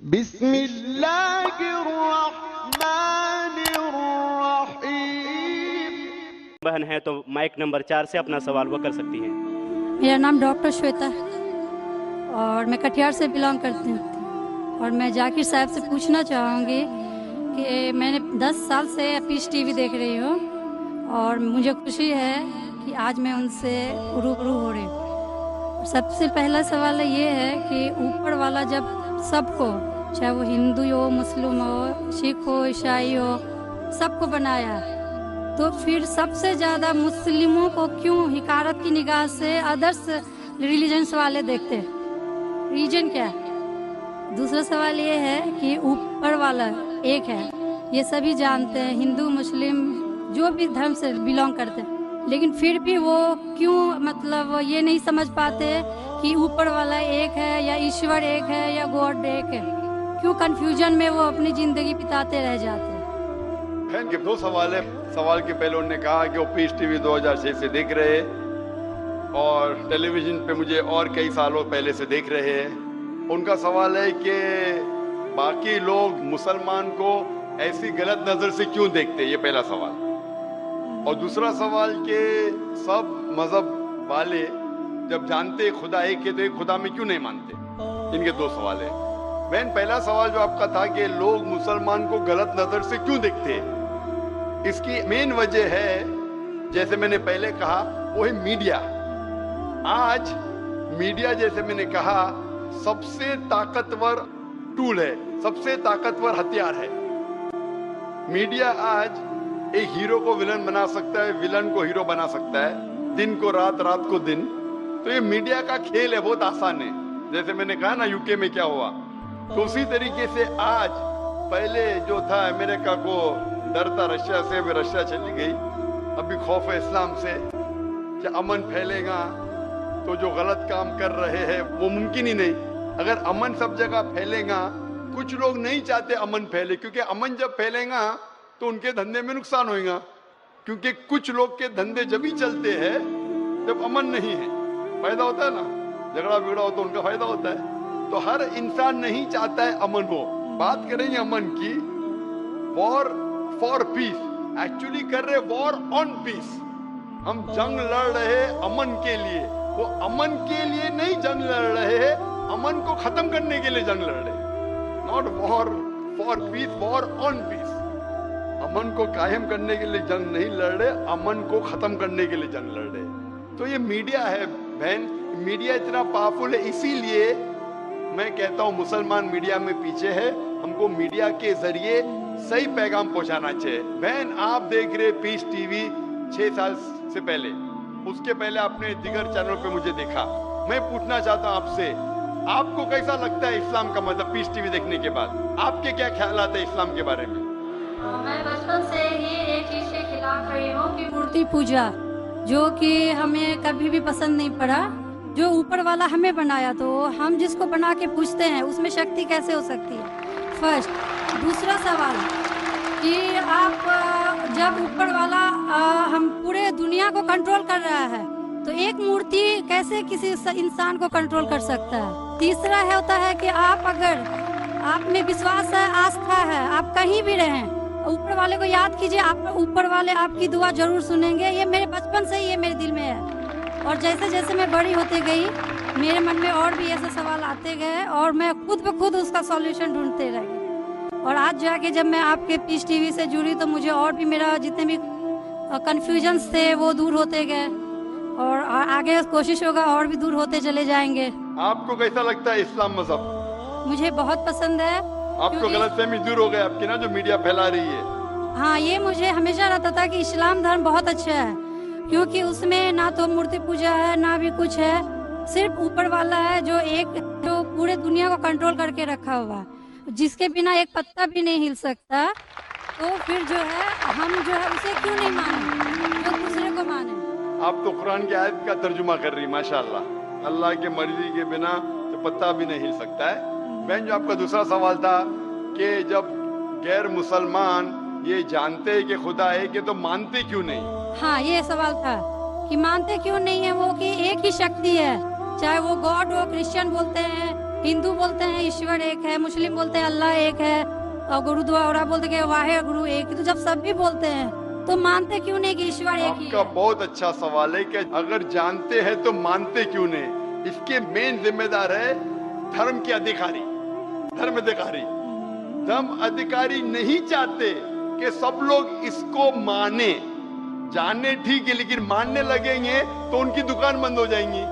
बिस्मिल्लाहिर्रहमानिर्रहीम। बहन है तो माइक नंबर 4 से अपना सवाल वो कर सकती हैं। मेरा नाम डॉक्टर श्वेता है और मैं कटिहार से बिलोंग करती हूँ। और मैं जाकिर साहब से पूछना चाहूँगी कि मैंने 10 साल से पीस टीवी देख रही हूँ और मुझे खुशी है कि आज मैं उनसे रूबरू हो रही हूँ। सबसे पहला सवाल ये है कि ऊपर वाला जब सबको, चाहे वो हिंदू हो, मुस्लिम हो, सिख हो, ईसाई हो, सबको बनाया, तो फिर सबसे ज़्यादा मुस्लिमों को क्यों हिकारत की निगाह से अदर्स रिलीजन्स वाले देखते हैं? रीजन क्या है? दूसरा सवाल ये है कि ऊपर वाला एक है, ये सभी जानते हैं, हिंदू मुस्लिम जो भी धर्म से बिलोंग करते हैं, लेकिन फिर भी वो क्यों मतलब ये नहीं समझ पाते कि ऊपर वाला एक है या ईश्वर एक है या गॉड एक है? क्यों कंफ्यूजन में वो अपनी जिंदगी बिताते रह जाते हैं? बहन के दो सवाल है। सवाल के पहले उन्होंने कहा कि वो पीस टीवी 2006 से देख रहे हैं और टेलीविजन पे मुझे और कई सालों पहले से देख रहे हैं। उनका सवाल है कि बाकी लोग मुसलमान को ऐसी गलत नजर से क्यों देखते हैं, ये पहला सवाल। और दूसरा सवाल कि सब मजहब वाले जब जानते खुदा एक है तो एक खुदा में क्यों नहीं मानते। इनके दो सवाल है। बहन, पहला सवाल जो आपका था कि लोग मुसलमान को गलत नजर से क्यों देखते हैं, इसकी मेन वजह है, जैसे मैंने पहले कहा, वो है मीडिया। आज मीडिया, जैसे मैंने कहा, सबसे ताकतवर टूल है, सबसे ताकतवर हथियार है। मीडिया आज एक हीरो को विलन बना सकता है, विलन को हीरो बना सकता है, दिन को रात, रात को दिन। तो ये मीडिया का खेल है, बहुत आसान है। जैसे मैंने कहा ना यूके में क्या हुआ, तो उसी तरीके से आज पहले जो था अमेरिका को डर था रशिया से, अभी रशिया चली गई। अभी खौफ है इस्लाम से कि अमन फैलेगा तो जो गलत काम कर रहे हैं वो मुमकिन ही नहीं। अगर अमन सब जगह फैलेगा, कुछ लोग नहीं चाहते अमन फैले, क्योंकि अमन जब फैलेगा तो उनके धंधे में नुकसान होगा, क्योंकि कुछ लोग के धंधे जब ही चलते हैं जब अमन नहीं है। फायदा होता है ना, झगड़ा बिगड़ा हो तो उनका फायदा होता है। तो हर इंसान नहीं चाहता है अमन हो। बात करेंगे अमन की, वॉर फॉर पीस, एक्चुअली कर रहे वॉर ऑन पीस। हम जंग लड़ रहे अमन के लिए, वो अमन के लिए नहीं जंग लड़ रहे, अमन को खत्म करने के लिए जंग लड़ रहे। Not war for peace, war on peace. अमन को कायम करने के लिए जंग नहीं लड़ रहे, अमन को खत्म करने के लिए जंग लड़ रहे। तो ये मीडिया है बहन, मीडिया इतना पावरफुल है, इसीलिए मैं कहता हूँ मुसलमान मीडिया में पीछे है। हमको मीडिया के जरिए सही पैगाम पहुंचाना चाहिए। बहन, आप देख रहे पीस टीवी 6 साल से पहले, उसके पहले आपने दिगर चैनल पे मुझे देखा। मैं पूछना चाहता हूँ आपसे, आपको कैसा लगता है इस्लाम का मतलब पीस टीवी देखने के बाद? आपके क्या ख्यालात है इस्लाम के बारे में? मैं बचपन से ही एक चीज के खिलाफ रही हूँ कि मूर्ति पूजा, जो कि हमें कभी भी पसंद नहीं पड़ा। जो ऊपर वाला हमें बनाया, तो हम जिसको बना के पूछते हैं उसमें शक्ति कैसे हो सकती है? फर्स्ट। दूसरा सवाल कि आप जब ऊपर वाला हम पूरे दुनिया को कंट्रोल कर रहा है, तो एक मूर्ति कैसे किसी इंसान को कंट्रोल कर सकता है? तीसरा है होता है कि आप अगर आप में विश्वास है, आस्था है, आप कहीं भी रहें, ऊपर वाले को याद कीजिए, आप ऊपर वाले आपकी दुआ जरूर सुनेंगे। ये मेरे बचपन से ही ये मेरे दिल में है। और जैसे जैसे मैं बड़ी होते गई, मेरे मन में और भी ऐसे सवाल आते गए और मैं खुद ब खुद उसका सॉल्यूशन ढूंढते रही। और आज जाके जब मैं आपके पीस टीवी से जुड़ी, तो मुझे और भी मेरा जितने भी कंफ्यूजन्स थे वो दूर होते गए और आगे कोशिश होगा और भी दूर होते चले जाएंगे। आपको कैसा लगता है इस्लाम मजहब? मुझे बहुत पसंद है। आपको गलतफहमी दूर हो गई आपकी ना, जो मीडिया फैला रही है? हाँ, ये मुझे हमेशा रहता था कि इस्लाम धर्म बहुत अच्छा है, क्योंकि उसमें ना तो मूर्ति पूजा है ना भी कुछ है, सिर्फ ऊपर वाला है जो पूरे दुनिया को कंट्रोल करके रखा हुआ है, जिसके बिना एक पत्ता भी नहीं हिल सकता। तो फिर जो है हम जो है उसे क्यों नहीं माने, जो दूसरे को माने। आप तो कुरान की आयत का तर्जुमा कर रही, माशाल्लाह। अल्लाह के मर्जी के बिना तो पत्ता भी नहीं हिल सकता है। बहन, जो आपका दूसरा सवाल था कि जब गैर मुसलमान ये जानते हैं कि खुदा है कि तो मानते क्यों नहीं? हाँ, ये सवाल था कि मानते क्यों नहीं है वो, कि एक ही शक्ति है, चाहे वो गॉड हो, क्रिश्चियन बोलते हैं, हिंदू बोलते हैं ईश्वर एक है, मुस्लिम बोलते हैं अल्लाह एक है, और गुरुद्वारा बोलते हैं वाहे गुरु एक है। तो जब सब भी बोलते हैं तो मानते क्यों नहीं कि ईश्वर एक ही आपका है? बहुत अच्छा सवाल है कि अगर जानते हैं तो मानते क्यों नहीं। इसके मेन जिम्मेदार है धर्म के अधिकारी, धर्म अधिकारी। धर्म अधिकारी नहीं चाहते कि सब लोग इसको माने, जाने ठीक है, लेकिन मानने लगेंगे तो उनकी दुकान बंद हो जाएंगी।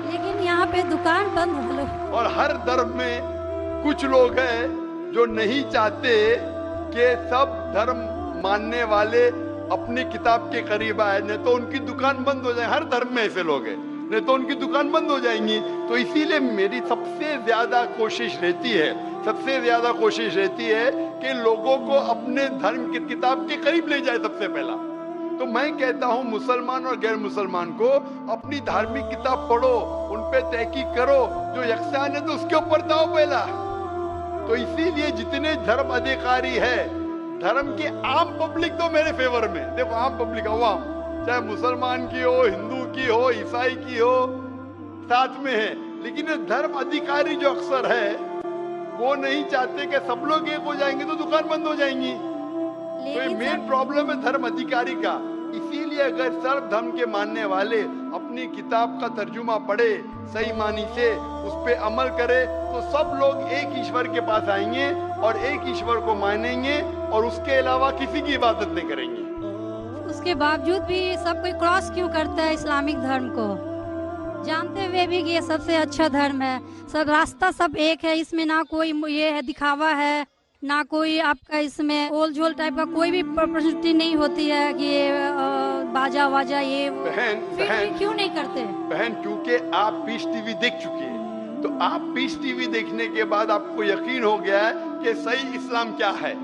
लेकिन यहाँ पे दुकान बंद हो लो। और हर धर्म में कुछ लोग हैं जो नहीं चाहते कि सब धर्म मानने वाले अपनी किताब के करीब आए, नहीं तो उनकी दुकान बंद हो जाए। हर धर्म में ऐसे लोग हैं, नहीं तो उनकी दुकान बंद हो जाएंगी। तो इसीलिए मेरी सबसे ज्यादा कोशिश रहती है कि लोगों को अपने धर्म की किताब के करीब ले जाए सबसे पहला। तो मैं कहता हूँ मुसलमान और गैर मुसलमान को अपनी धार्मिक किताब पढ़ो, उन पे तहकीक करो, जो यकसान है तो उसके ऊपर जाओ पहला। तो इसीलिए जितने धर्म अधिकारी है, धर्म की आम पब्लिक तो मेरे फेवर में, देखो आम पब्लिक अवाम, चाहे मुसलमान की हो, हिंदू की हो, ईसाई की हो, साथ में है। लेकिन ये धर्म अधिकारी जो अक्सर है वो नहीं चाहते कि सब लोग एक हो जाएंगे तो दुकान बंद हो जाएंगी। तो ये मेन प्रॉब्लम है धर्म अधिकारी का। इसीलिए अगर सर्व धर्म के मानने वाले अपनी किताब का तर्जुमा पढ़े, सही मानी से उस पे अमल करे, तो सब लोग एक ईश्वर के पास आएंगे और एक ईश्वर को मानेंगे और उसके अलावा किसी की इबादत नहीं करेंगे। उसके बावजूद भी सब कोई क्रॉस क्यों करता है इस्लामिक धर्म को, जानते हुए भी कि ये सबसे अच्छा धर्म है, सब रास्ता सब एक है, इसमें ना कोई ये है दिखावा है, ना कोई आपका इसमें ओल झोल टाइप का कोई भी प्रस्तुति नहीं होती है कि बाजा वाजा ये बहन क्यों नहीं करते? बहन क्योंकि आप पीस टीवी देख चुके हैं, तो आप पीस टीवी देखने के बाद आपको यकीन हो गया है कि सही इस्लाम क्या है।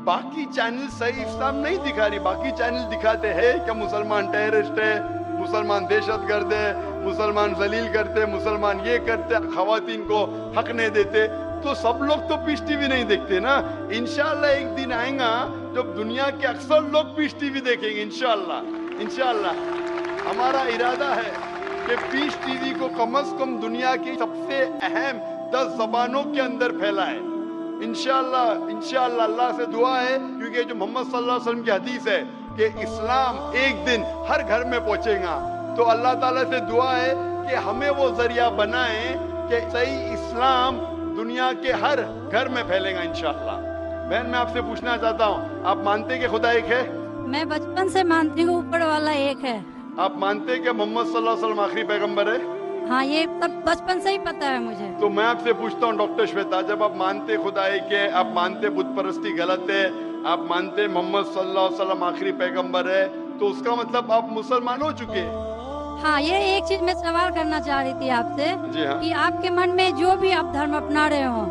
बाकी चैनल सही इस्लाम नहीं दिखा रही, बाकी चैनल दिखाते हैं कि मुसलमान टेररिस्ट है, मुसलमान दहशतगर्द है, मुसलमान जलील करते, मुसलमान ये करते, खवातीन को हक नहीं देते। तो सब लोग तो पीस टीवी नहीं देखते ना। इंशाल्लाह एक दिन आएगा जब दुनिया के अक्सर लोग पीस टीवी देखेंगे। इंशाल्लाह हमारा इरादा है कि पीस टीवी को कम से कम दुनिया की सबसे अहम 10 जबानों के अंदर फैलाए। इंशाल्लाह अल्लाह से दुआ है, क्योंकि जो मोहम्मद सल्लल्लाहु अलैहि वसल्लम की हदीस है कि इस्लाम एक दिन हर घर में पहुंचेगा। तो अल्लाह ताला से दुआ है कि हमें वो जरिया बनाए कि सही इस्लाम दुनिया के हर घर में फैलेगा इंशाअल्लाह। बहन मैं आपसे पूछना चाहता हूँ, आप मानते कि खुदा एक है? मैं बचपन से मानती हूँ ऊपर वाला एक है। आप मानते कि मोहम्मद सल्लल्लाहु अलैहि वसल्लम आखिरी पैगंबर है? हाँ, ये सब बचपन से ही पता है मुझे। तो मैं आपसे पूछता हूँ डॉक्टर श्वेता, जब आप मानते खुदा एक है, आप मानते बुत परस्ती गलत है, आप मानते मोहम्मद सल्लल्लाहु अलैहि वसल्लम आखिरी पैगंबर है, तो उसका मतलब आप मुसलमान हो चुके हैं। हाँ, ये एक चीज मैं सवाल करना चाह रही थी आपसे। जी हाँ। कि आपके मन में जो भी आप धर्म अपना रहे हो,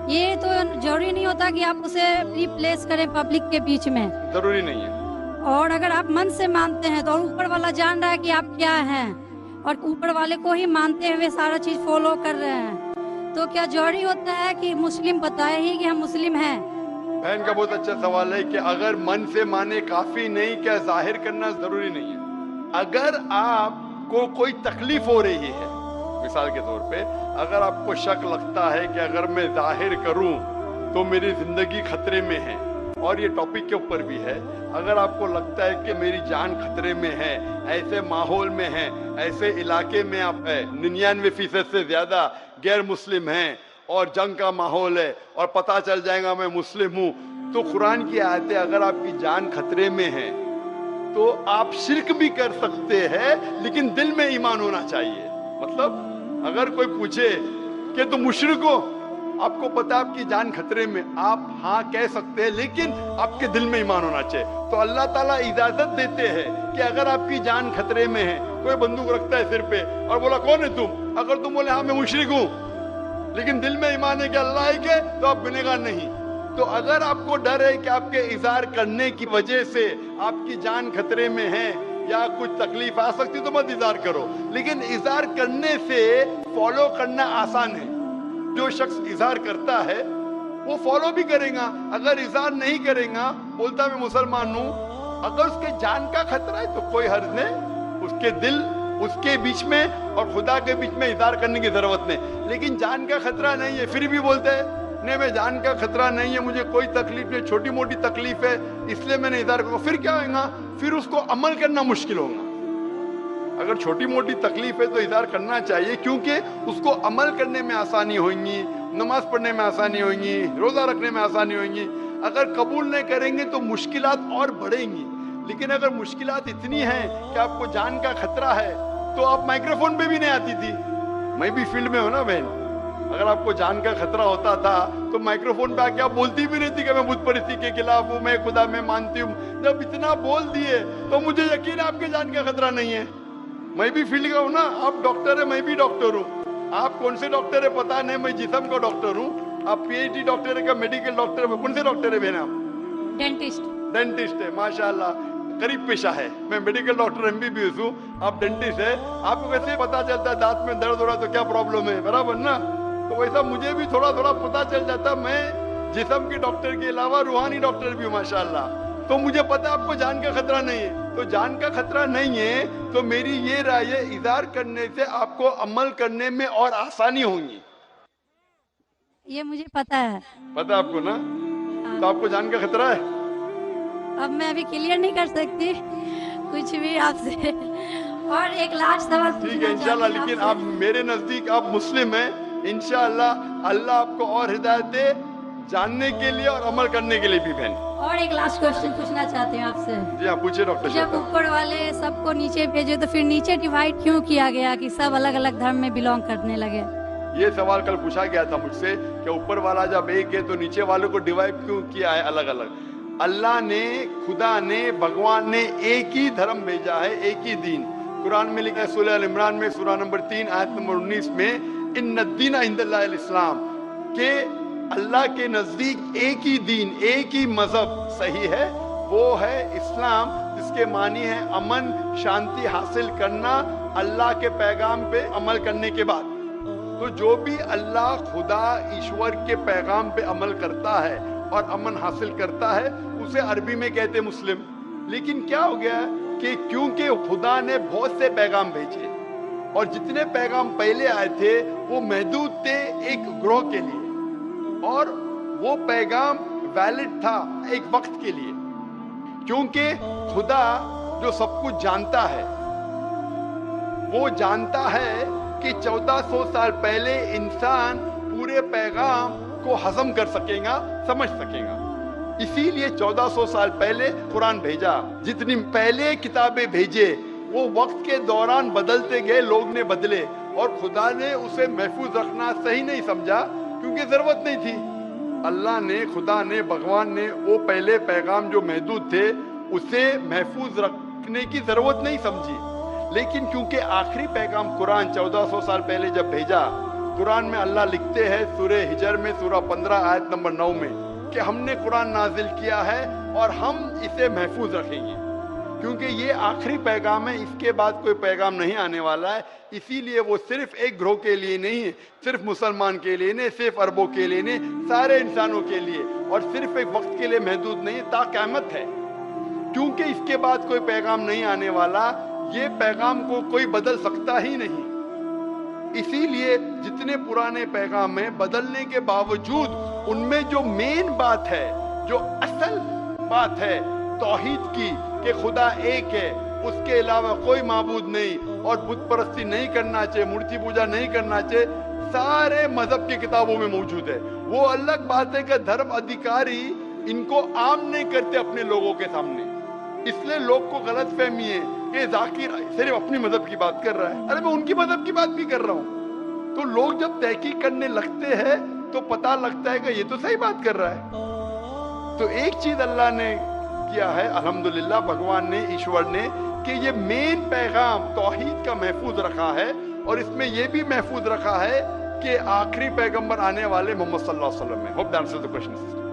ये तो जरूरी नहीं होता कि आप उसे रिप्लेस करें पब्लिक के बीच में। जरूरी नहीं है। और अगर आप मन से मानते हैं तो ऊपर वाला जान रहा है कि आप क्या हैं, और ऊपर वाले को ही मानते हुए सारा चीज फॉलो कर रहे हैं, तो क्या जरूरी होता है कि मुस्लिम बताए ही कि हम मुस्लिम हैं? बहन का बहुत अच्छा सवाल है कि अगर मन से माने काफी नहीं, क्या जाहिर करना जरूरी नहीं है। अगर आपको कोई तकलीफ हो रही है, मिसाल के तौर पे अगर आपको शक लगता है कि अगर मैं जाहिर करूं तो मेरी जिंदगी खतरे में है, और ये टॉपिक के ऊपर भी है, अगर आपको लगता है कि मेरी जान खतरे में है, ऐसे माहौल में है, ऐसे इलाके में आप है, 99% से ज्यादा गैर मुस्लिम हैं और जंग का माहौल है और पता चल जाएगा मैं मुस्लिम हूँ, तो कुरान की आयतें, अगर आपकी जान खतरे में है तो आप शिर्क भी कर सकते हैं, लेकिन दिल में ईमान होना चाहिए। मतलब अगर कोई पूछे कि तुम मुशरिक हो, आपको पता है आपकी जान खतरे में, आप हाँ कह सकते हैं, लेकिन आपके दिल में ईमान होना चाहिए। तो अल्लाह ताला इजाजत देते हैं कि अगर आपकी जान खतरे में है, कोई बंदूक रखता है सिर पे और बोला कौन है तुम, अगर तुम बोले हाँ मैं मुशरिक हूँ, लेकिन दिल में ईमान है कि अल्लाह एक है, तो आप गुनहगार नहीं। तो अगर आपको डर है कि आपके इज़हार करने की वजह से आपकी जान खतरे में है या कुछ तकलीफ आ सकती, तो मत इज़हार करो। लेकिन इज़हार करने से फॉलो करना आसान है। जो शख्स इज़हार करता है वो फॉलो भी करेगा। अगर इज़हार नहीं करेगा, बोलता मैं मुसलमान हूँ, अगर उसके जान का खतरा है तो कोई हर्ज नहीं, उसके दिल उसके बीच में और खुदा के बीच में इज़हार करने की जरूरत नहीं। लेकिन जान का खतरा नहीं है, फिर भी बोलते हैं नहीं मैं जान का खतरा नहीं है, मुझे कोई तकलीफ नहीं, छोटी मोटी तकलीफ है इसलिए मैंने इज़हार करूंगा। फिर क्या होगा? फिर उसको अमल करना मुश्किल होगा। अगर छोटी मोटी तकलीफ है तो इज़हार करना चाहिए, क्योंकि उसको अमल करने में आसानी होगी, नमाज पढ़ने में आसानी होगी, रोजा रखने में आसानी होगी। अगर कबूल नहीं करेंगे तो मुश्किलात और बढ़ेंगी। लेकिन अगर मुश्किलात इतनी हैं कि आपको जान का खतरा है तो आप माइक्रोफोन पे भी नहीं आती थी। मैं भी फील्ड में हूं ना बहन, अगर आपको जान का खतरा होता था तो माइक्रोफोन पे आके आप बोलती भी नहीं थी कि मैं बुत परिस्थिति के खिलाफ हूँ, मैं खुदा में मानती हूँ। जब इतना बोल दिए तो मुझे यकीन है आपके जान का खतरा नहीं है। मैं भी फील्ड का हूँ ना, आप डॉक्टर है, मैं भी डॉक्टर हूँ। आप कौन से डॉक्टर है पता नहीं, मैं जिस्म का डॉक्टर हूँ। आप पीएचडी डॉक्टर है क्या मेडिकल डॉक्टर है? कौन से डॉक्टर है बहन आप? डेंटिस्ट। डेंटिस्ट है, माशाल्लाह करीब पेशा है। मैं मेडिकल डॉक्टर एमबीबीएस हूँ, आप डेंटिस्ट है। आपको कैसे पता चलता है दांत में दर्द हो रहा तो क्या प्रॉब्लम है, बराबर ना? तो वैसा मुझे भी थोड़ा थोड़ा पता चल जाता। मैं जिस्म के डॉक्टर के अलावा रूहानी डॉक्टर भी हूँ माशाल्लाह। तो मुझे पता आपको जान का खतरा नहीं है। तो जान का खतरा नहीं है तो मेरी ये राय है, इज़हार करने से आपको अमल करने में और आसानी होगी। ये मुझे पता है। पता आपको ना? तो आपको जान का खतरा है? अब मैं अभी क्लियर नहीं कर सकती कुछ भी आपसे। और एक लास्ट सवाल ठीक है इंशाल्लाह, लेकिन आप मेरे नजदीक आप मुस्लिम हैं, इंशाल्लाह अल्लाह आपको और हिदायत दे जानने के लिए और अमल करने के लिए भी बहन। और एक लास्ट क्वेश्चन पूछना चाहते हैं आपसे। जी हाँ पूछिए डॉक्टर जब साहब। ऊपर वाले सबको नीचे भेजे तो फिर नीचे डिवाइड क्यों किया गया कि सब अलग अलग धर्म में बिलोंग करने लगे? ये सवाल कल पूछा गया था मुझसे कि ऊपर वाला जब एक है तो नीचे वालों को डिवाइड क्यों किया है अलग अलग? अल्लाह ने, खुदा ने, भगवान ने एक ही धर्म भेजा है, एक ही दीन। कुरान में लिखा है सूरह अल इमरान में सूरह नंबर 3 आयत नंबर 19 में, इन्ना दीना इंदल्लाहिल इस्लाम, के अल्लाह के नजदीक एक ही दीन, एक ही मजहब सही है, वो है इस्लाम, जिसके मानी है अमन शांति हासिल करना अल्लाह के पैगाम पे अमल करने के बाद। तो जो भी अल्लाह खुदा ईश्वर के पैगाम पे अमल करता है और अमन हासिल करता है उसे अरबी में कहते मुस्लिम। लेकिन क्या हो गया कि क्योंकि खुदा ने बहुत से पैगाम भेजे और जितने पैगाम पहले आए थे वो महदूद थे एक ग्रोह के लिए, और वो पैगाम वैलिड था एक वक्त के लिए, क्योंकि खुदा जो सब कुछ जानता है वो जानता है कि 1400 साल पहले इंसान पूरे पैगाम को हजम कर सकेगा, समझ सकेगा। इसीलिए 1400 साल पहले कुरान भेजा। जितनी पहले किताबें भेजे वो वक्त के दौरान बदलते गए, लोग ने बदले, और खुदा ने उसे महफूज रखना सही नहीं समझा क्योंकि जरूरत नहीं थी। अल्लाह ने, खुदा ने, भगवान ने वो पहले पैगाम जो महदूद थे उसे महफूज रखने की जरूरत नहीं समझी। लेकिन क्योंकि आखिरी पैगाम कुरान 1400 साल पहले जब भेजा, कुरान में अल्लाह लिखते हैं सूरह हिजर में सूरह 15 आयत नंबर 9 में कि हमने कुरान नाजिल किया है और हम इसे महफूज रखेंगे, क्योंकि ये आखिरी पैगाम है, इसके बाद कोई पैगाम नहीं आने वाला है। इसीलिए वो सिर्फ एक ग्रोह के लिए नहीं है, सिर्फ मुसलमान के लिए नहीं, सिर्फ अरबों के लिए नहीं, सारे इंसानों के लिए, और सिर्फ एक वक्त के लिए महदूद नहीं, ता क़यामत है। क्योंकि इसके बाद कोई पैगाम नहीं आने वाला, ये पैगाम को कोई बदल सकता ही नहीं। इसीलिए जितने पुराने पैगाम हैं, बदलने के बावजूद उनमें जो मेन बात है, जो असल बात है तौहीद की, कि खुदा एक है, उसके अलावा कोई माबूद नहीं, और बुत परस्ती नहीं करना चाहिए, मूर्ति पूजा नहीं करना चाहिए, सारे मजहब की किताबों में मौजूद है। वो अलग बात है कि धर्म अधिकारी इनको आम नहीं करते अपने लोगों के सामने, इसलिए लोग को गलत फहमी है कि जाकिर सिर्फ अपनी मजहब की बात कर रहा है। अरे मैं उनकी मजहब की बात भी कर रहा हूँ। तो लोग जब तहकीक करने लगते हैं तो पता लगता है कि ये तो सही बात कर रहा है। तो एक चीज अल्लाह ने किया है, अल्हम्दुलिल्लाह, भगवान ने, ईश्वर ने, कि ये मेन पैगाम तौहीद का महफूज रखा है, और इसमें ये भी महफूज रखा है कि आखिरी पैगंबर आने वाले मोहम्मद सल्लल्लाहु अलैहि वसल्लम है। Hope that answers the question.